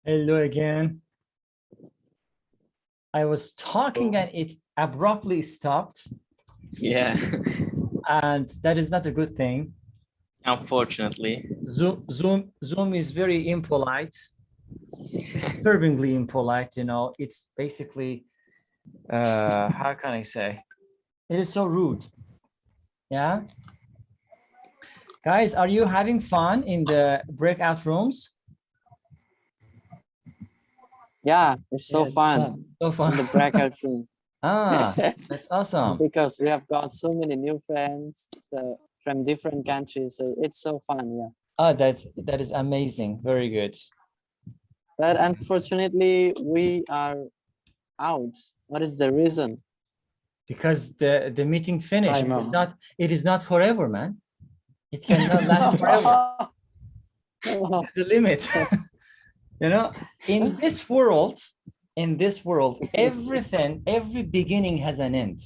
Hello again. I was talking and it abruptly stopped, Yeah, and that is not a good thing. unfortunately. Zoom is very impolite, disturbingly impolite, you know. It's basically, how can I say? It is so rude. Yeah. Guys, are you having fun in the breakout rooms? Yeah, it's so fun So fun. in the breakout room. Ah, that's awesome. Because we have got so many new friends from different countries, so it's so fun. Yeah, Oh, that is amazing. Very good. but unfortunately, we are out. What is the reason? Because the meeting finished. Time out. It is not forever, man. It cannot last forever. There's a limit. You know, in this world, every beginning has an end.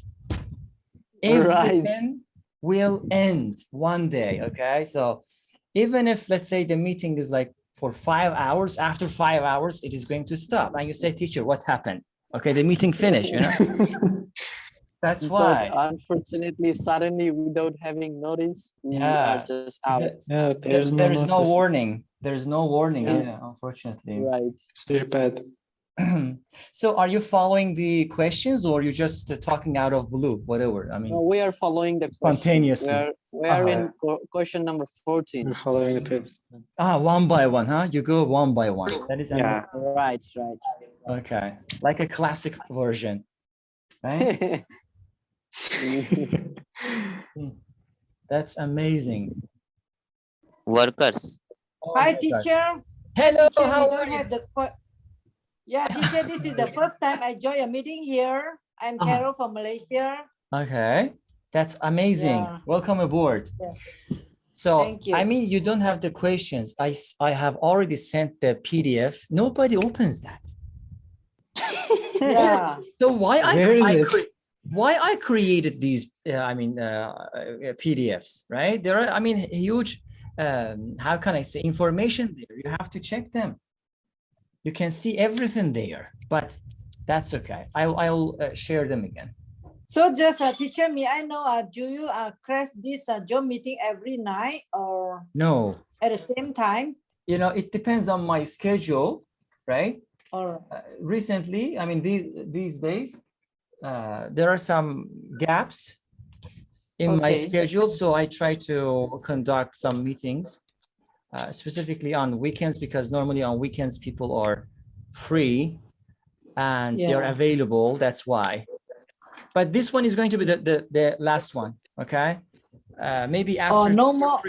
Everything will end one day. Okay. So even if, let's say, the meeting is like for 5 hours, after 5 hours, it is going to stop. And you say, teacher, what happened? Okay, the meeting finished, you know. That's why. But unfortunately, suddenly, without having noticed, we are just out. Yeah, There is no notice. warning. There is no warning, Yeah. unfortunately. Right. It's very bad. So are you following the questions, or you're just talking out of blue, whatever? I mean, No, we are following the questions. spontaneously. We are in question number 14. We're following the paper. One by one, huh? You go one by one. That is Yeah. Right. okay. Like a classic version, right? That's amazing. Workers. Oh Hi, my God. teacher. Hello, Teacher, how we are don't you? have the yeah, teacher, this is the first time I join a meeting here. I'm Carol from Malaysia. Okay, that's amazing. Yeah. Welcome aboard. Yeah. So, Thank you. I mean, you don't have the questions. I have already sent the PDF. Nobody opens that. Yeah. So why Where is it? why I created these? PDFs, right? There are, I mean, huge. How can I say, information there? You have to check them. You can see everything there, but that's okay. I'll share them again. So just teacher me, I know, do you crash this Zoom meeting every night or No, at the same time? you know, it depends on my schedule, right? Or Recently, I mean, these days, there are some gaps in my schedule, so I try to conduct some meetings, specifically on weekends, because normally on weekends people are free and they're available. That's why. But this one is going to be the last one. Okay, maybe after. no more.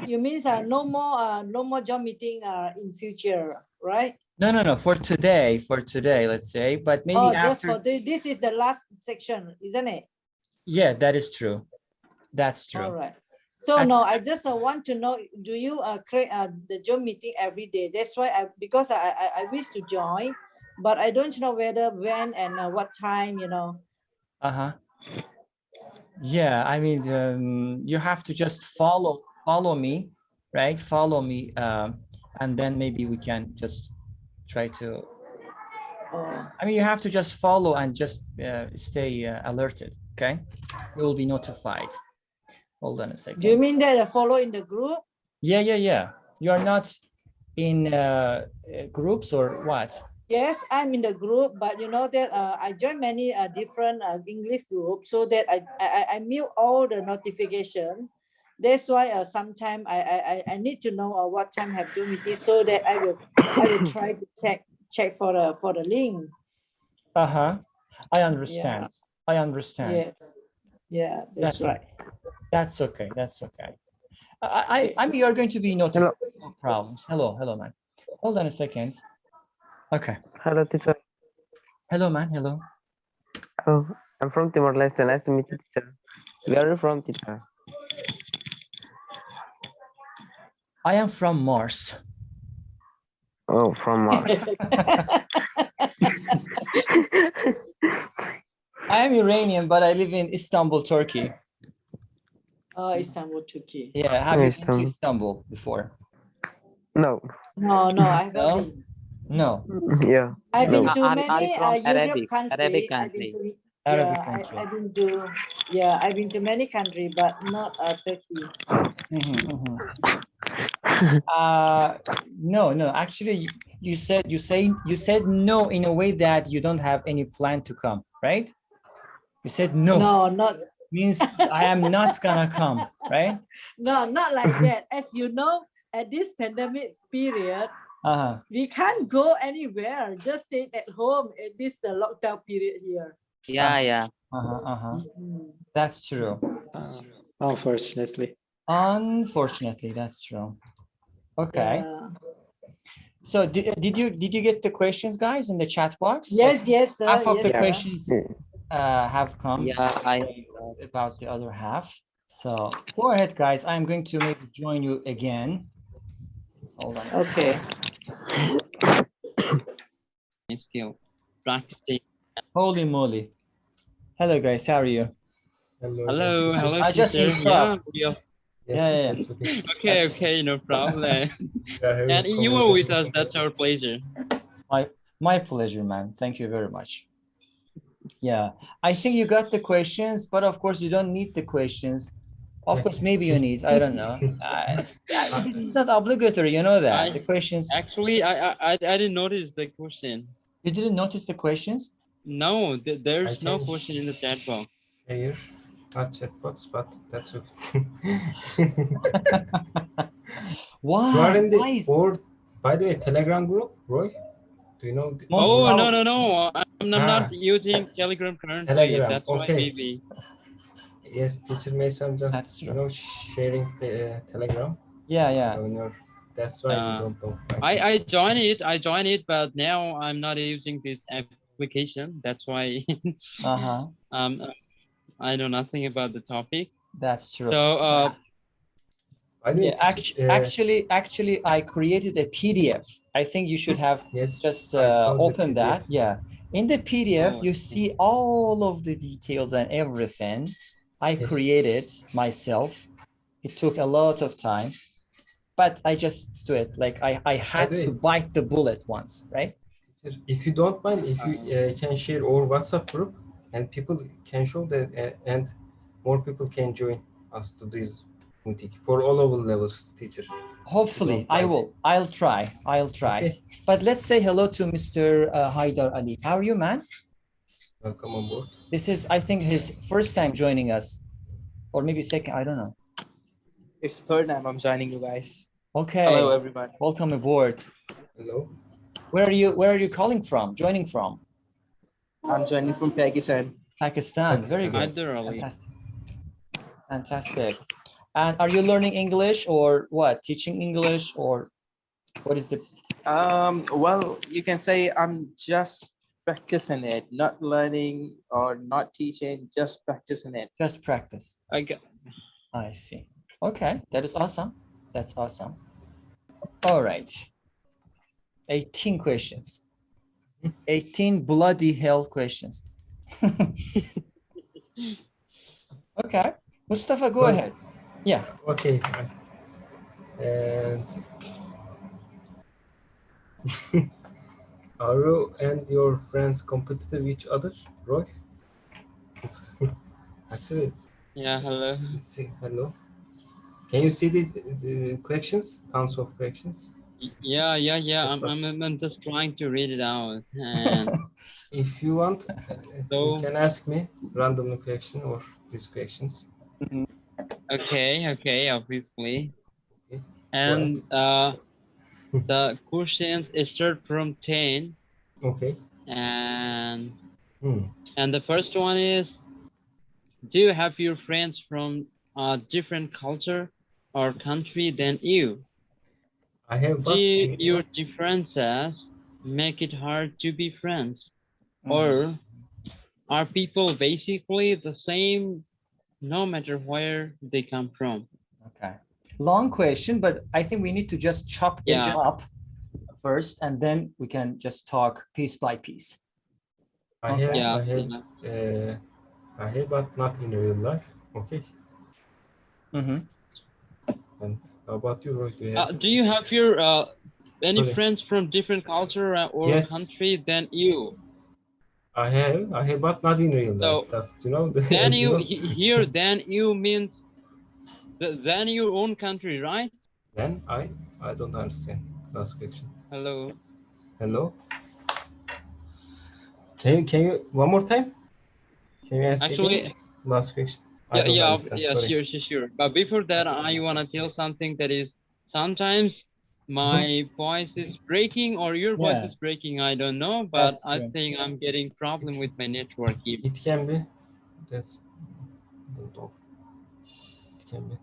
You mean no more Zoom meeting in future, right? No. For today, let's say, but maybe after. Just for this is the last section, isn't it? Yeah, that is true. That's true. All right. So no, I just want to know, do you create the Zoom meeting every day? That's why because I wish to join, but I don't know whether when and what time, you know. Yeah, I mean, you have to just follow me, right? Follow me, and then maybe we can just try to. I mean, you have to just follow and just stay alerted. Okay, you will be notified. Hold on a second. Do you mean that I follow in the group? Yeah. You are not in groups or what? Yes, I'm in the group, but you know that I join many different English groups, so that I mute all the notification. That's why sometimes I need to know what time have Zoom meeting, so that I will try to check for the link. I understand. Yeah. I understand. Yes. Yeah, that's right. That's okay. I mean, you are going to be notified. No problems. Hello, man. Hold on a second. Okay. Hello, teacher. Hello, man. Hello. Oh, I'm from Timor-Leste. Nice to meet you, teacher. Where are you from, teacher? I am from Mars. Oh, from Mars. I am Iranian, but I live in Istanbul, Turkey. Oh, Istanbul, Turkey. Yeah, have you been to Istanbul before? No. No, no, I haven't No? been. No. Yeah. I've No. been to I'm many from Europe Arabic country. I've been country. to Arabic yeah, country. I've been to I've been to many country, but not Turkey. Mhm, no. Actually, you said no in a way that you don't have any plan to come, right? You said no. No, not Means I am not gonna come, right? no, not like that. As you know, at this pandemic period, Uh-huh. we can't go anywhere. Just stay at home at this the lockdown period here. Yeah, yeah. Mhm. That's true. Unfortunately. Unfortunately, that's true. Okay. Yeah. So did you get the questions, guys, in the chat box? Yes, yes, sir. Half of Yes, the sir. questions have come. Yeah, About the other half. So go ahead, guys. I'm going to maybe join you again. Hold on. Okay. Still practicing. Holy moly. Hello, guys. How are you? Hello, hello, I just teacher. interrupt. Yeah, Yeah. okay, no problem. And you were with us. That's our pleasure. My pleasure, man. Thank you very much. Yeah, I think you got the questions, but of course you don't need the questions. Of course, maybe you need. I don't know. This is not obligatory. You know that the questions. Actually, I didn't notice the question. You didn't notice the questions? No, there's no can question in the chat box. Here, not chat box, but that's okay. Why? You are in the Why is or by the way, Telegram group, Roy? Do you know? Most Oh, prob- no. I'm not using Telegram currently. Telegram, That's why okay. maybe. Yes, teacher Mason just That's true. sharing the Telegram. Yeah. That's why you don't know. I joined it, but now I'm not using this application. That's why I know nothing about the topic. That's true. So By the way, Yeah, teacher, actually, I created a PDF. I think you should have yes, just I saw the open that. PDF. Yeah, in the PDF, Oh, you see all of the details and everything. I Yes. created myself. It took a lot of time, but I just do it. Like I had the to way- bite the bullet once, right? Teacher, if you don't mind, if you can share our WhatsApp group and people can show that and more people can join us to this meeting for all over levels, teacher. Hopefully, don't mind. I'll try. Okay. But let's say hello to Mr. Haidar Ali. How are you, man? Welcome on board. This is, I think, his first time joining us, or maybe second. I don't know. It's third time I'm joining you guys. Okay. Hello, everyone. Welcome aboard. Hello. Where are you calling from? Joining from? I'm joining from Pakistan. Pakistan. Very good. Haidar Ali. Fantastic. Fantastic. And are you learning English or what? Teaching English or what is the? Well, you can say I'm just practicing it, not learning or not teaching, just practicing it. Just practice. I see. Okay, that is awesome. That's awesome. All right. 18 questions. 18 bloody hell questions. Okay. Mustafa, go ahead. Yeah. Okay. And are you and your friends competitive with each other, Roy? Actually, Yeah, hello. say hello. Can you see the questions? Tons of questions. Yeah. I'm just trying to read it out. And If you want, So- you can ask me random question or these questions. okay, obviously. Okay. And the questions start from 10. Okay. And Hmm. the first one is, do you have your friends from a different culture or country than you? I have. Do your differences make it hard to be friends? Or are people basically the same no matter where they come from? Okay. Long question, but I think we need to just chop them up first, and then we can just talk piece by piece. I have, but not in real life. Okay. Mm-hmm. And How about you, Roy? Do you have? Do you have your any Sorry. friends from different culture or Yes. country than you? I have, but not in real So, life. Just Then as you you know. here, then you means then your own country, right? Then I don't understand. Last question. Hello. Hello. Can you one more time? Can you ask again? Actually, Last question. I don't understand. yeah, Sorry. sure. But before that, I wanna tell something that is sometimes my voice is breaking or your voice Yeah. is breaking. I don't know, but That's I true. think I'm getting problem with my network here. It can be. That's don't know. It can be.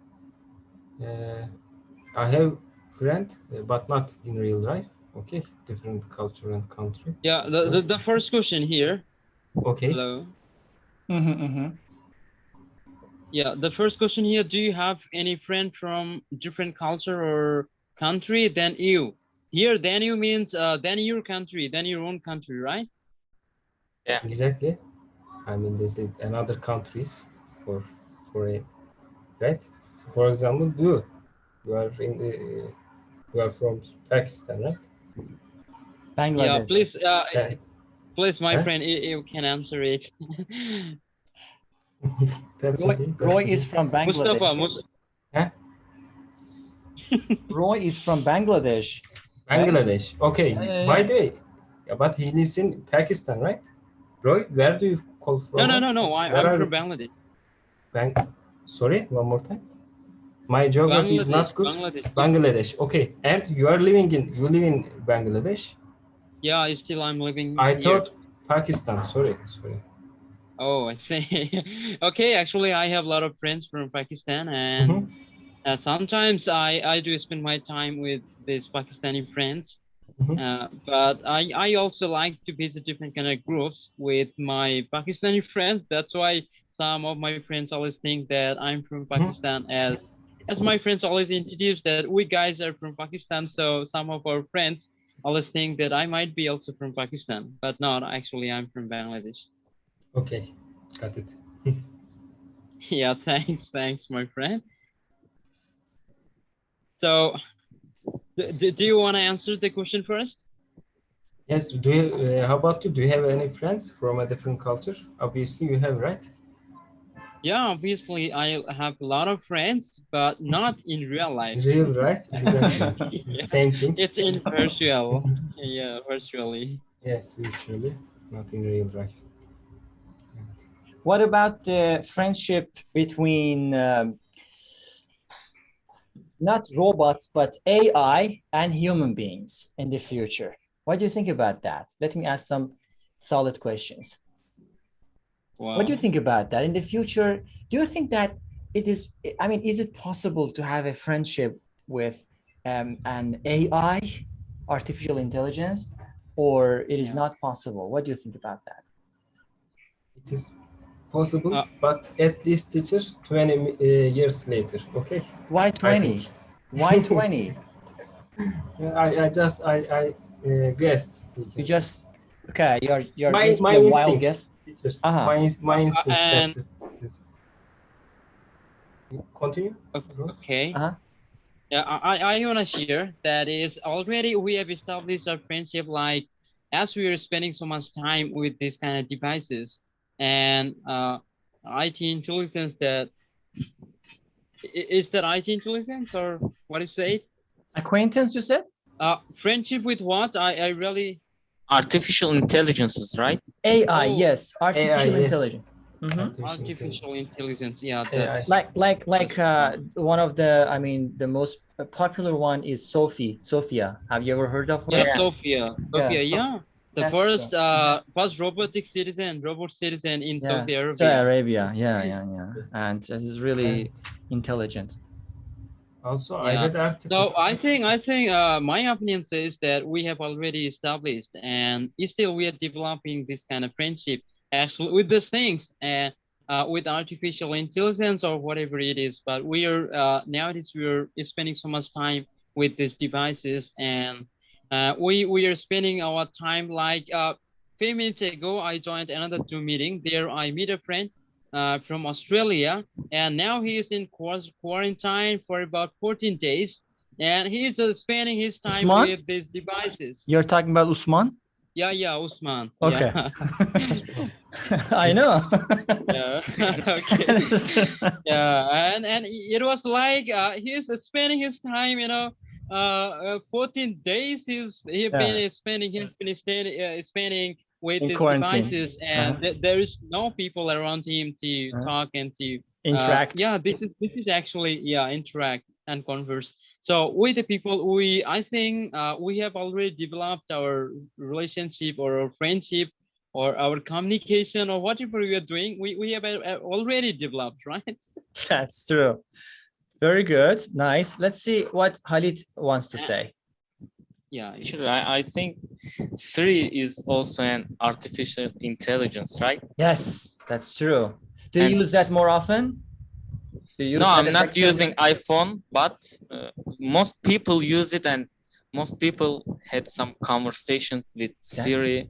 I have friend, but not in real life. Okay, different culture and country. Yeah, the first question here. Okay. Hello. Mm-hmm. Yeah, the first question here, do you have any friend from different culture or country than you? Here, than you means than your country, than your own country, right? Yeah. Exactly. I mean, the another countries for a right. For example, you are in the you are from Pakistan, right? Yeah, Bangladesh. please, Yeah. please, my Huh? friend, you can answer it. That's Roy, okay. Roy That's is okay. from Mustafa, Bangladesh. Huh? Roy is from Bangladesh. Right? Bangladesh. Okay. Yeah. By the way, yeah, but he lives in Pakistan, right? Roy, where do you call from? No. Where I'm are from you? Bangladesh. Sorry, one more time. My geography is not good. Bangladesh. Bangladesh. Okay. And you live in Bangladesh? Yeah, I'm living I here. thought Pakistan. Sorry. Oh, I see. Okay, actually, I have a lot of friends from Pakistan, and sometimes I do spend my time with these Pakistani friends. But I also like to visit different kind of groups with my Pakistani friends. That's why some of my friends always think that I'm from Pakistan, as my friends always introduce that we guys are from Pakistan. So some of our friends always think that I might be also from Pakistan, but not actually. I'm from Bangladesh. Okay, got it. Yeah, thanks, my friend. So, do you want to answer the question first? Yes. Do you? How about you? Do you have any friends from a different culture? Obviously, you have, right? Yeah, obviously, I have a lot of friends, but not in real life. Real, right? Exactly. Yeah, Same thing. it's in virtual. Yeah, virtually. Yes, virtually, not in real life. What about the friendship between not robots, but AI and human beings in the future? What do you think about that? Let me ask some solid questions. Wow. What do you think about that in the future? Do you think that it is, I mean, is it possible to have a friendship with an AI, artificial intelligence, or it is not possible? What do you think about that? It is possible, but at least teacher 20 years later. Okay. Why 20? Why 20? I guessed. You just okay. You're My making a wild instinct. guess. Teacher. Uh-huh. My instinct said And this. Continue. okay. Uh-huh. Yeah, I want to share that is already we have established our friendship, like as we are spending so much time with these kind of devices and IT intelligence. That is that IT intelligence, or what do you say? Acquaintance, you said? Friendship with what? I really Artificial intelligences, right? AI, Oh, yes, artificial AI, yes. intelligence. artificial intelligence. Yeah, AI. that's Like one of the, I mean, the most popular one is Sophia. Have you ever heard of her? yeah, Sophia. Yeah, Yeah. The that's first true. first robot citizen in Yeah, Saudi Arabia. Saudi Arabia. Yeah. And it's really intelligent. Also, I Yeah. read article. So I think my opinion says that we have already established, and still we are developing this kind of friendship actually with these things and with artificial intelligence or whatever it is. But we are nowadays we are spending so much time with these devices, and we are spending our time like few minutes ago I joined another Zoom meeting. There I meet a friend from Australia, and now he is in quarantine for about 14 days, and he's spending his time Usman? with these devices. You're talking about Usman? Yeah, Usman. Okay. Yeah. I know. Yeah. Okay. Yeah, and it was like he's spending his time, 14 days he's been spending with In these quarantine. devices, and there is no people around him to talk and to Interact. yeah, this is actually interact and converse. So with the people, I think we have already developed our relationship or our friendship or our communication or whatever we are doing, we have already developed, right? That's true. Very good. Nice. Let's see what Khalid wants to say. Yeah. Sure, I think Siri is also an artificial intelligence, right? Yes, that's true. Do you use that more often? No, I'm not using iPhone, but most people use it, and most people had some conversation with Siri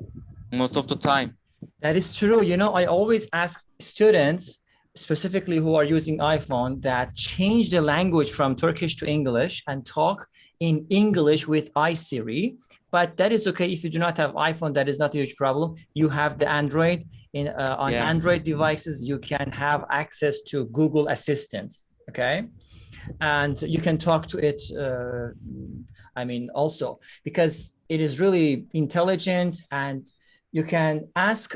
most of the time. That is true. I always ask students, specifically who are using iPhone, that change the language from Turkish to English and talk in English with iSiri. But that is okay if you do not have iPhone. That is not a huge problem. You have the Android. On Android devices, you can have access to Google Assistant. Okay, and you can talk to it. Also because it is really intelligent, and you can ask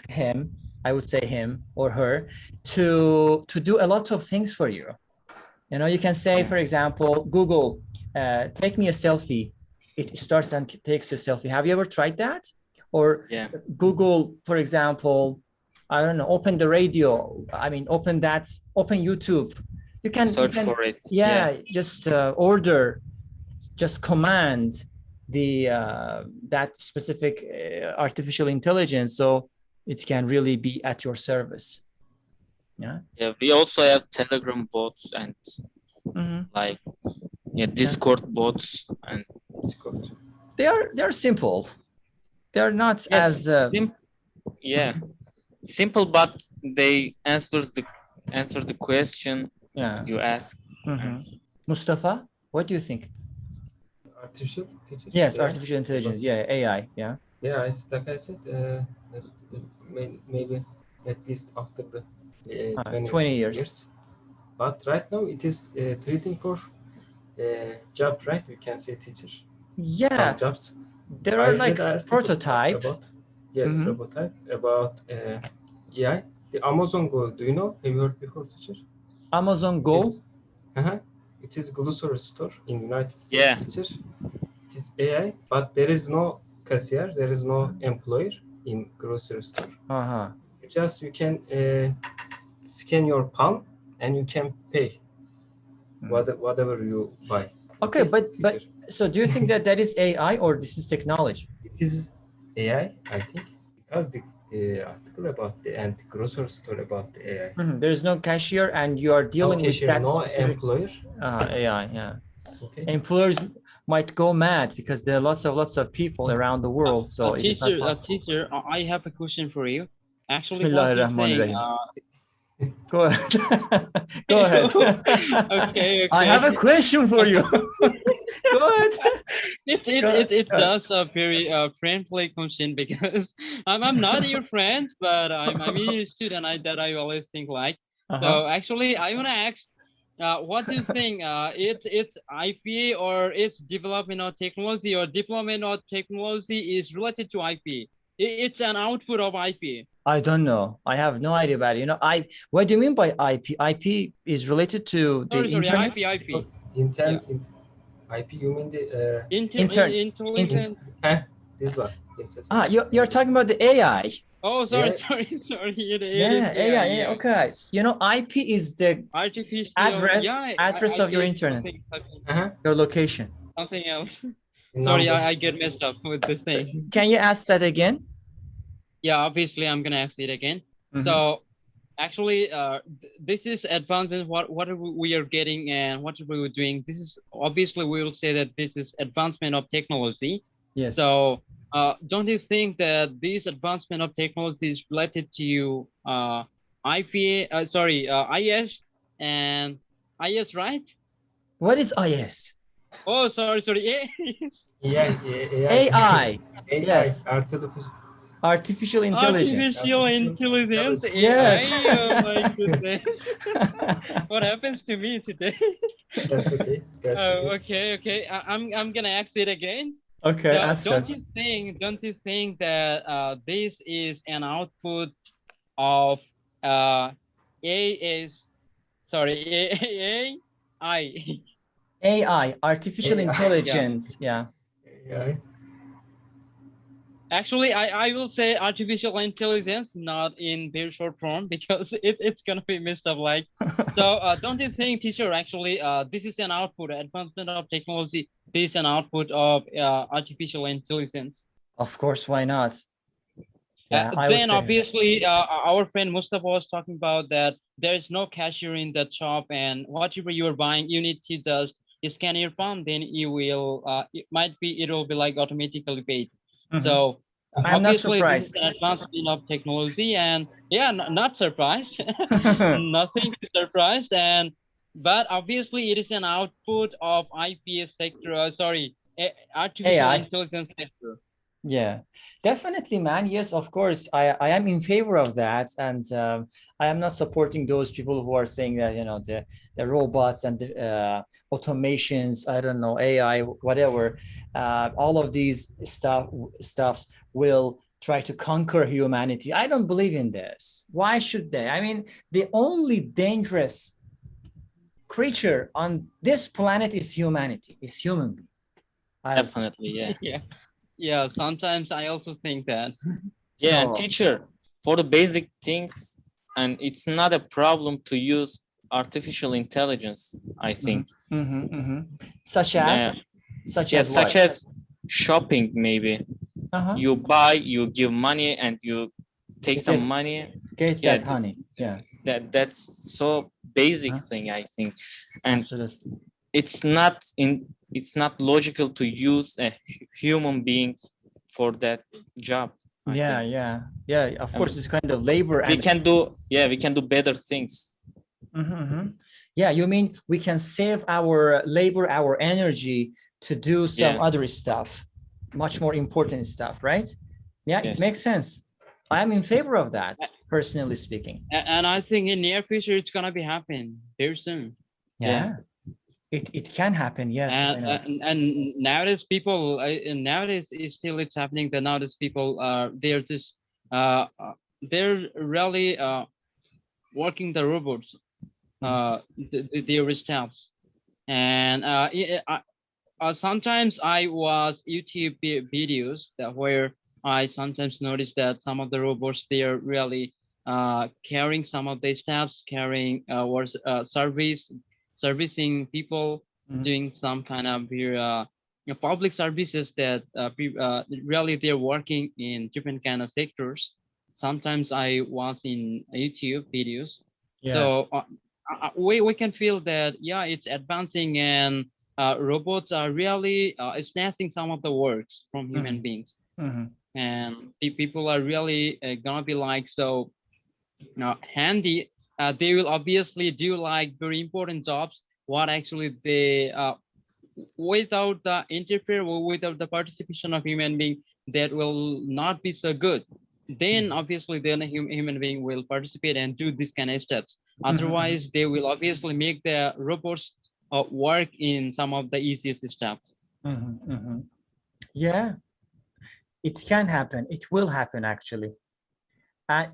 him, I would say him or her, to do a lot of things for you. You can say, for example, Google, take me a selfie. It starts and takes you a selfie. Have you ever tried that? Or Google, for example, I don't know, open the radio. Open YouTube. You can search for it. Just order, just command that specific artificial intelligence, so it can really be at your service. Yeah, we also have Telegram bots and Discord bots, and Discord. They are simple. They're not as simple, but they answer the question you ask. Mustafa, what do you think? Artificial teacher? Yes, artificial intelligence. AI. Yeah, like I said, maybe at least after the 20 years. But right now it is treating for job, right? We can say teacher. Yeah, some jobs. There are like prototype. Prototype about AI. The Amazon Go. Do you know? Have you heard before, teacher? Amazon Go. It is grocery store in United States, teacher. It is AI, but there is no cashier. There is no employer in grocery store. You can scan your palm and you can pay whatever you buy. Okay, but so do you think that is AI or this is technology? It is AI, I think, because the article about the grocery store about the AI. There is no cashier, and you are dealing with that specific employer. AI, Okay. Employers might go mad because there are lots of people around the world. So teacher, I have a question for you. Actually, Go ahead. Go ahead. Okay. I have a question for you. Go ahead. It's just a very friendly question, because I'm not your friend, but I'm a student that I always think like. So actually, I want to ask, what do you think? It's IP or it's development of technology, or development of technology is related to IP? It's an output of IP. I don't know. I have no idea about it. What do you mean by IP? IP is related to the internet? IP. IP, you mean the intelligent? This one. Yes. You're talking about the AI. Oh, sorry. AI. Okay. IP is the address of your internet, your location. Something else. Sorry, I get messed up with this thing. Can you ask that again? Yeah, obviously I'm gonna ask it again. So actually, this is advancement. What we are getting and what we were doing. This is obviously we will say that this is advancement of technology. Yes. So don't you think that this advancement of technology is related to IS and IS, right? What is IS? Oh, sorry. AI, AI. AI, Yes. artificial intelligence. Artificial intelligence, Yes. AI. Oh my goodness. What happens to me today? That's okay. That's okay. Okay. I'm gonna ask it again. Okay, So ask don't her. you think that this is an output of AI? AI, artificial AI. intelligence. Yeah. AI. Actually, I will say artificial intelligence, not in very short form, because it's gonna be messed up. Like, so don't you think, teacher? Actually, this is an output, advancement of technology. This is an output of artificial intelligence. Of course, why not? Yeah, I would Then say. obviously, our friend Mustafa was talking about that there is no cashier in that shop, and whatever you are buying, you need to just scan your palm. Then you will, it will be like automatically paid. So I'm not obviously this is surprised. an advancement of technology, and yeah, not surprised. Nothing to surprised, but obviously it is an output of IPS sector. Artificial AI. intelligence sector. Yeah, definitely, man. Yes, of course. I am in favor of that. And I am not supporting those people who are saying that, the robots and the automations, I don't know, AI, whatever, all of these stuffs will try to conquer humanity. I don't believe in this. Why should they? I mean, the only dangerous creature on this planet is humanity, is human being. Definitely, yeah. Yeah, sometimes I also think that. Yeah, and teacher, for the basic things, and it's not a problem to use artificial intelligence, I think. Such as? Such as shopping, maybe. You buy, you give money, and you take some money. Get that honey. Yeah. That's so basic thing, I think. And it's not logical to use a human being for that job. Yeah. Of course, it's kind of labor. We can do better things. Yeah, you mean we can save our labor, our energy to do some other stuff, much more important stuff, right? Yeah, Yes. It makes sense. I am in favor of that, personally speaking. And I think in near future it's gonna be happening very soon. Yeah. It can happen, yes. And nowadays people, nowadays it's happening that nowadays people they're just they're really working the robots, their staffs, and sometimes I watch YouTube videos where I sometimes notice that some of the robots, they are really carrying some of the staffs, carrying servicing people, doing some kind of public services that really they're working in different kind of sectors. Sometimes I watch in YouTube videos. Yeah. So we can feel that, yeah, it's advancing, and robots are really snatching some of the works from human beings. And people are really gonna be like so handy. They will obviously do like very important jobs what actually they without the interfere or without the participation of human being, that will not be so good. Then obviously then a human being will participate and do this kind of steps. Otherwise they will obviously make the robots work in some of the easiest steps. Yeah, it can happen. It will happen, actually.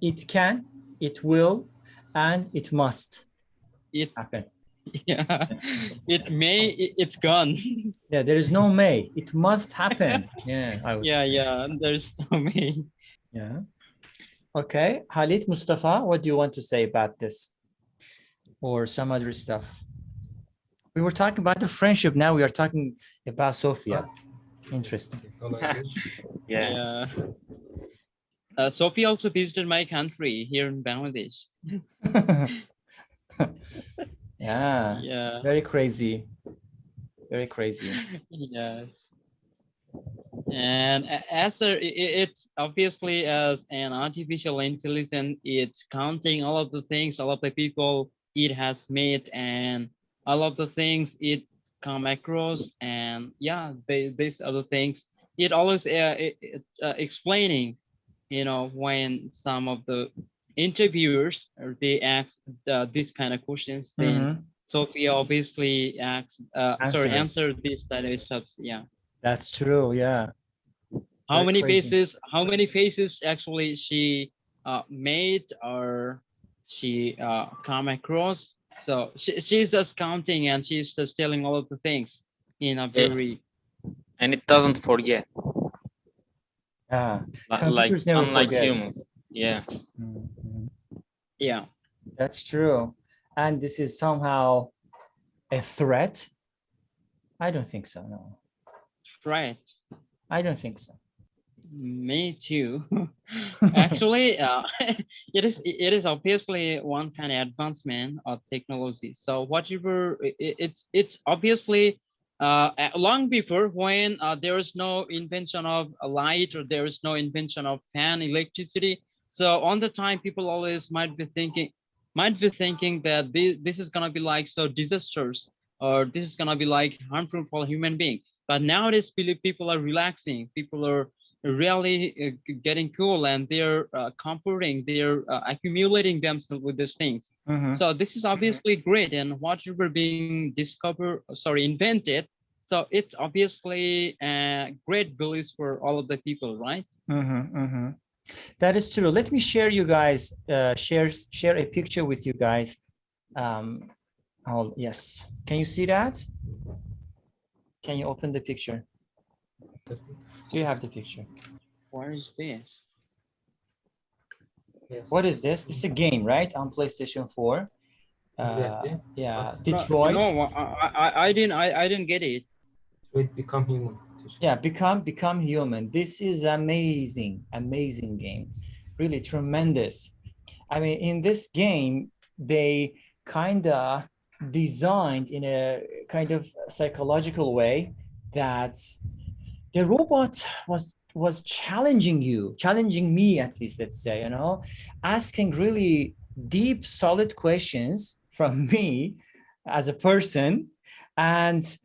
It can, it will, and it must happen. Yeah, it may, it's gone. Yeah, there is no may. It must happen. Yeah, I would say. Yeah, there's no may. Yeah. Okay, Halit, Mustafa, what do you want to say about this? Or some other stuff? We were talking about the friendship. Now we are talking about Sophia. Interesting. Yeah. Sophia also visited my country here in Bangladesh. Yeah. Very crazy. Very crazy. Yes. And it's obviously as an artificial intelligence, it's counting all of the things, all of the people it has made, and all of the things it come across, and yeah, these other things. It always explaining, you know, when some of the interviewers they ask this kind of questions, then Sophia obviously asks, sorry, Answers. answer this kind of stuff. Yeah. That's true. Yeah. How Very many crazy. faces? How many faces actually she made, or she come across? So she's just counting, and she's just telling all of the things in a very. And it doesn't forget. Computers Like never unlike forget. humans. Yeah. Yeah. That's true. And this is somehow a threat. I don't think so. No. Threat. I don't think so. Me too. Actually, it is obviously one kind of advancement of technology. So whatever it's obviously long before, when there is no invention of a light, or there is no invention of fan, electricity. So on the time, people always might be thinking that this is gonna be like so disastrous, or this is gonna be like harmful for human being. But nowadays, people are relaxing. People are really getting cool, and they're comforting, they're accumulating themselves with these things. So this is obviously great, and whatever being discovered, sorry, invented, so it's obviously great beliefs for all of the people, right? That is true. Let me share you guys, share a picture with you guys. Oh, yes. Can you see that? Can you open the picture? Do you have the picture? What is this? Yes. What is this? This is a game, right? On PlayStation 4. Exactly. Yeah, But Detroit. No, I didn't get it. Detroit become human. Yeah, become human. This is amazing, amazing game. Really tremendous. I mean, in this game, they kind of designed in a kind of psychological way that the robot was challenging you, challenging me at least, let's say, you know, asking really deep, solid questions from me as a person. And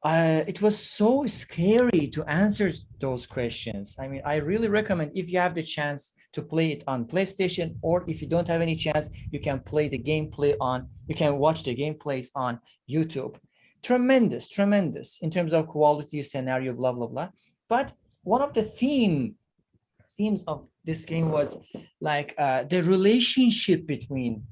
it was so scary to answer those questions. I mean, I really recommend, if you have the chance to play it on PlayStation, or if you don't have any chance, you can play the gameplay on, you can watch the gameplays on YouTube. Tremendous, tremendous in terms of quality, scenario, blah, blah, blah. But one of the themes of this game was like the relationship between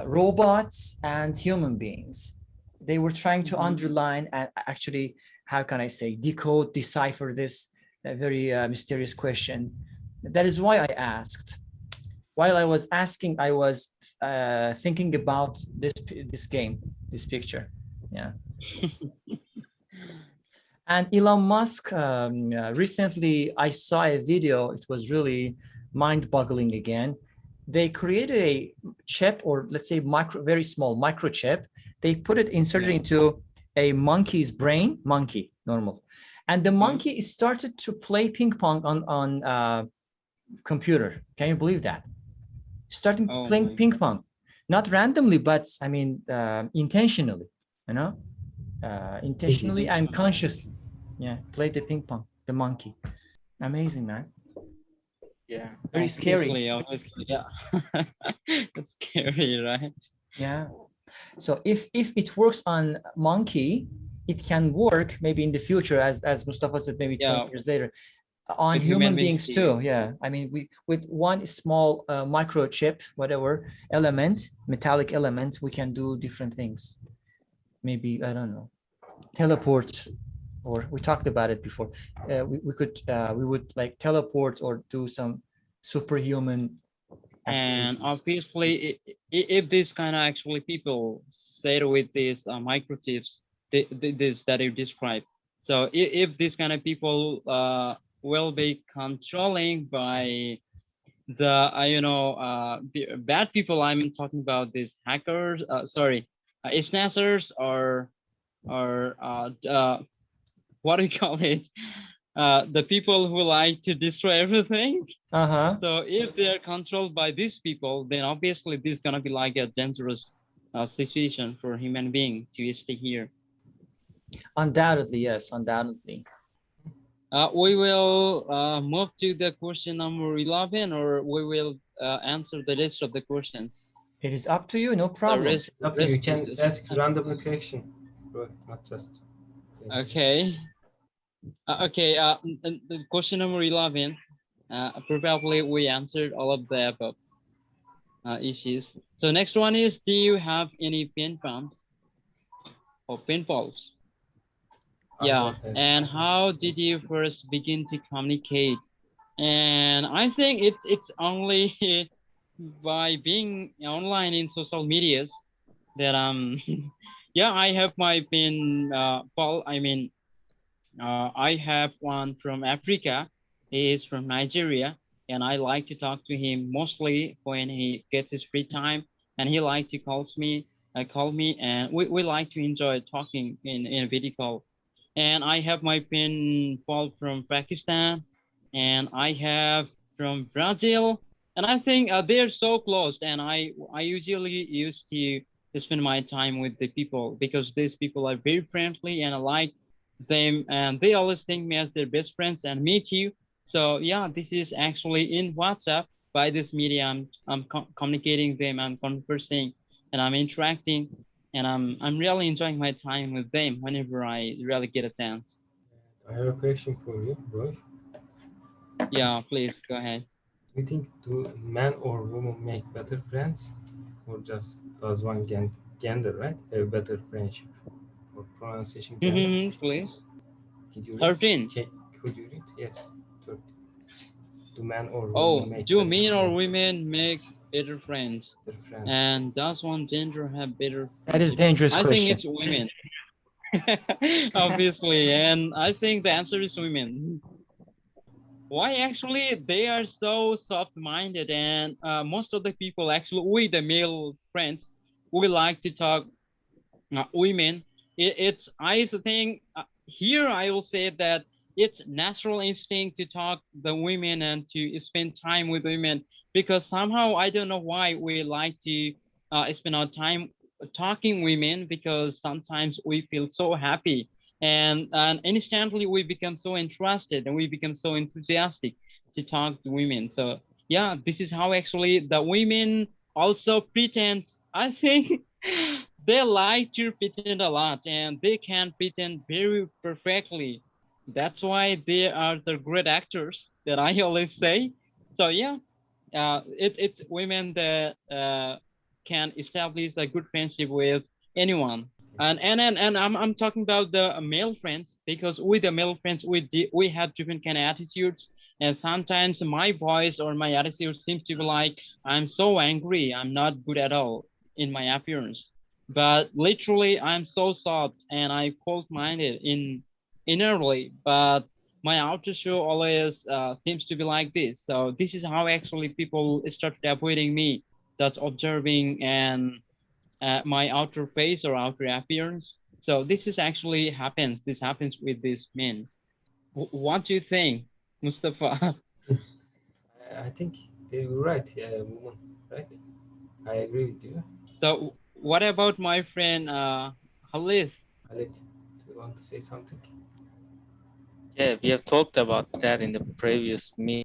robots and human beings. They were trying to underline and actually, how can I say, decode, decipher this very mysterious question. That is why I asked. While I was asking, I was thinking about this game, this picture. Yeah. And Elon Musk, recently I saw a video, it was really mind-boggling again. They created a chip, or let's say very small microchip. They put it inserted into a monkey's brain, monkey, normal. And the monkey started to play ping pong on computer. Can you believe that? Starting playing ping pong, not randomly, but I mean, intentionally, you know? Intentionally and consciously. Yeah, play the ping pong, the monkey. Amazing, man. Yeah. Very scary. Obviously, yeah. It's scary, right? Yeah. So if it works on monkey, it can work maybe in the future, as Mustafa said, maybe 20 years later, on With human beings too. Yeah. I mean, with one small microchip, whatever element, metallic element, we can do different things. Maybe, I don't know, teleport, or we talked about it before. We would like teleport or do some superhuman activities. And obviously, if this kind of actually people say with these microchips, this that you described, so if this kind of people will be controlling by the bad people, I'm talking about these hackers, snatchers, or what do you call it, the people who like to destroy everything. Uh-huh. So if they're controlled by these people, then obviously this is gonna be like a dangerous situation for human being to stay here. Undoubtedly, yes, undoubtedly. We will move to the question number 11, or we will answer the rest of the questions. It is up to you, no problem. Up to you. You can ask random question, bro, not just. Okay. Okay. Question number 11. Probably we answered all of the above issues. So next one is, do you have any pen pumps or pen pals? Yeah. And how did you first begin to communicate? And I think it's only by being online in social medias that yeah, I have my pen pal. I mean, I have one from Africa. He is from Nigeria, and I like to talk to him mostly when he gets his free time, and he like to call me, and we like to enjoy talking in a video call. And I have my pen pal from Pakistan, and I have from Brazil, and I think they're so close, and I usually used to spend my time with the people because these people are very friendly, and I like them, and they always think me as their best friends, and me too. So yeah, this is actually in WhatsApp. By this media, I'm communicating them, I'm conversing, and I'm interacting, and I'm really enjoying my time with them whenever I really get a chance. I have a question for you, bro. Yeah, please go ahead. Do you think do men or women make better friends, or just does one gender, right, have better friendship? Or pronunciation gender? Please. Did you read? 13. Could you read? Yes. 13. Do men or Oh, women make do better men or friends? women make better friends? Better friends. And does one gender have better That is friendship? dangerous I question. think it's women. Obviously, and I think the answer is women. Why? Actually, they are so soft-minded, and most of the people, actually, we the male friends, we like to talk women. It's I think here I will say that it's natural instinct to talk the women and to spend time with women, because somehow I don't know why we like to spend our time talking women, because sometimes we feel so happy, and instantly we become so interested and we become so enthusiastic to talk to women. So yeah, this is how actually the women also pretend. I think they like to pretend a lot, and they can pretend very perfectly. That's why they are the great actors that I always say. So yeah, it's women that can establish a good friendship with anyone. And I'm talking about the male friends, because with the male friends we have different kind of attitudes, and sometimes my voice or my attitude seems to be like I'm so angry, I'm not good at all in my appearance, but literally I'm so soft and I cold-minded innerly, but my outer show always seems to be like this. So this is how actually people started avoiding me, just observing and my outer face or outer appearance. So this is actually happens. This happens with these men. What do you think, Mustafa? I think they were right. Yeah, woman, right? I agree with you. So what about my friend Khalid? Khalid, do you want to say something? Yeah, we have talked about that in the previous meeting.